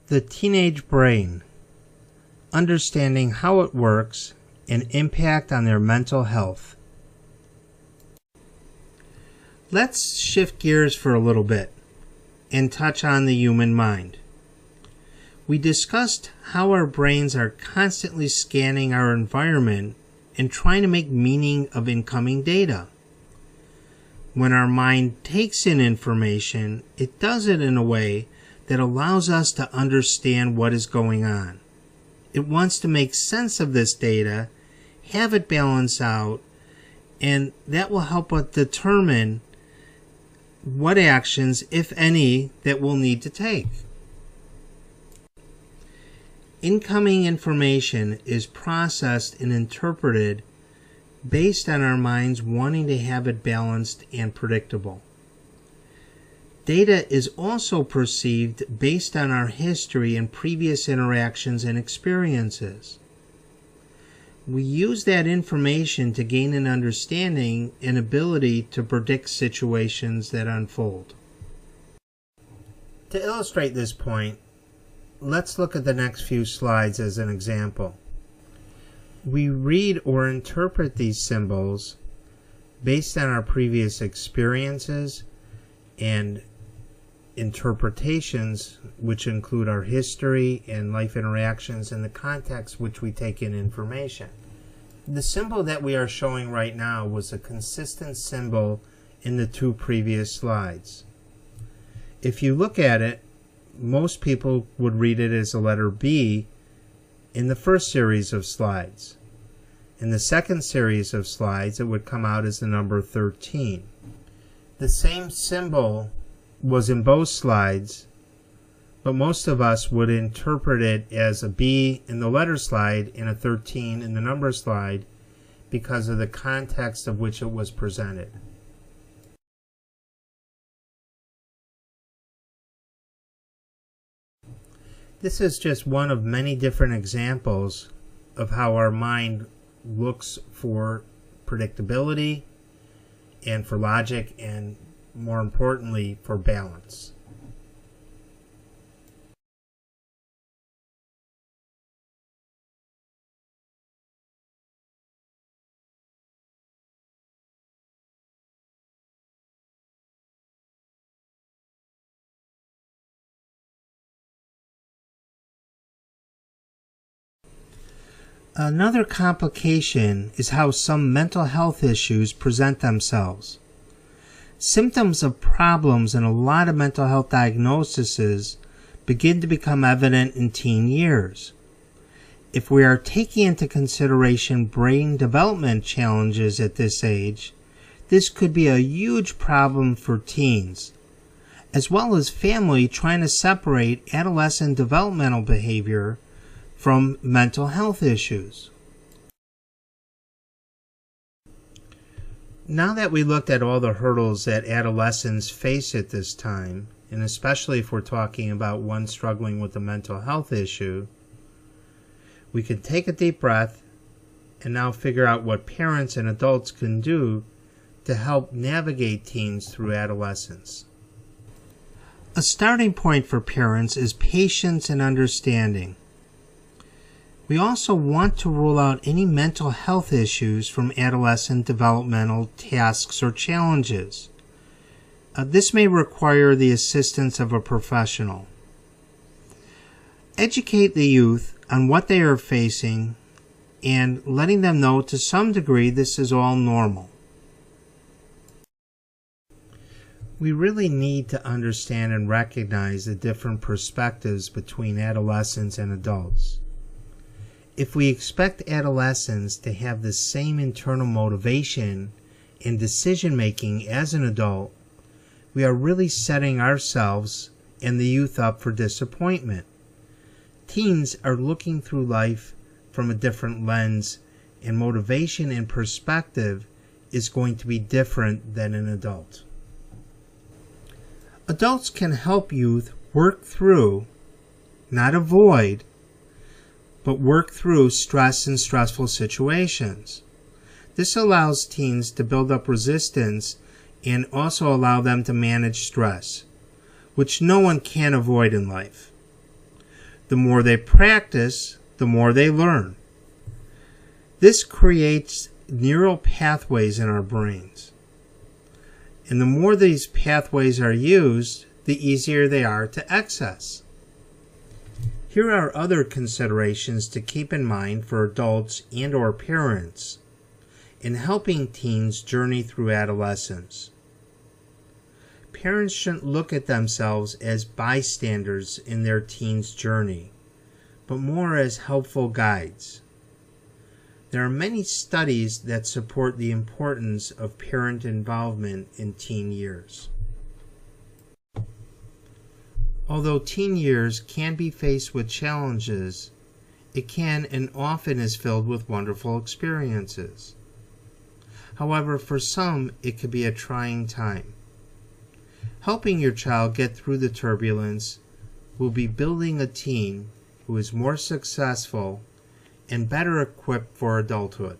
The teenage brain, understanding how it works and impact on their mental health. Let's shift gears for a little bit and touch on the human mind. We discussed how our brains are constantly scanning our environment and trying to make meaning of incoming data. When our mind takes in information, it does it in a way that allows us to understand what is going on. It wants to make sense of this data, have it balance out, and that will help us determine what actions, if any, that we'll need to take. Incoming information is processed and interpreted based on our minds wanting to have it balanced and predictable. Data is also perceived based on our history and previous interactions and experiences. We use that information to gain an understanding and ability to predict situations that unfold. To illustrate this point, let's look at the next few slides as an example. We read or interpret these symbols based on our previous experiences and interpretations, which include our history and life interactions and the context which we take in information. The symbol that we are showing right now was a consistent symbol in the two previous slides. If you look at it, most people would read it as a letter B in the first series of slides. In the second series of slides, it would come out as the number 13. The same symbol was in both slides, but most of us would interpret it as a B in the letter slide and a 13 in the number slide because of the context of which it was presented. This is just one of many different examples of how our mind looks for predictability and for logic and, more importantly, for balance. Another complication is how some mental health issues present themselves. Symptoms of problems in a lot of mental health diagnoses begin to become evident in teen years. If we are taking into consideration brain development challenges at this age, this could be a huge problem for teens, as well as family trying to separate adolescent developmental behavior from mental health issues. Now that we looked at all the hurdles that adolescents face at this time, and especially if we're talking about one struggling with a mental health issue, we can take a deep breath and now figure out what parents and adults can do to help navigate teens through adolescence. A starting point for parents is patience and understanding. We also want to rule out any mental health issues from adolescent developmental tasks or challenges. This may require the assistance of a professional. Educate the youth on what they are facing and letting them know to some degree this is all normal. We really need to understand and recognize the different perspectives between adolescents and adults. If we expect adolescents to have the same internal motivation and decision-making as an adult, we are really setting ourselves and the youth up for disappointment. Teens are looking through life from a different lens, and motivation and perspective is going to be different than an adult. Adults can help youth work through, not avoid, but work through stress and stressful situations. This allows teens to build up resistance and also allow them to manage stress, which no one can avoid in life. The more they practice, the more they learn. This creates neural pathways in our brains. And the more these pathways are used, the easier they are to access. Here are other considerations to keep in mind for adults and/or parents in helping teens journey through adolescence. Parents shouldn't look at themselves as bystanders in their teen's journey, but more as helpful guides. There are many studies that support the importance of parent involvement in teen years. Although teen years can be faced with challenges, it can and often is filled with wonderful experiences. However, for some, it could be a trying time. Helping your child get through the turbulence will be building a teen who is more successful and better equipped for adulthood.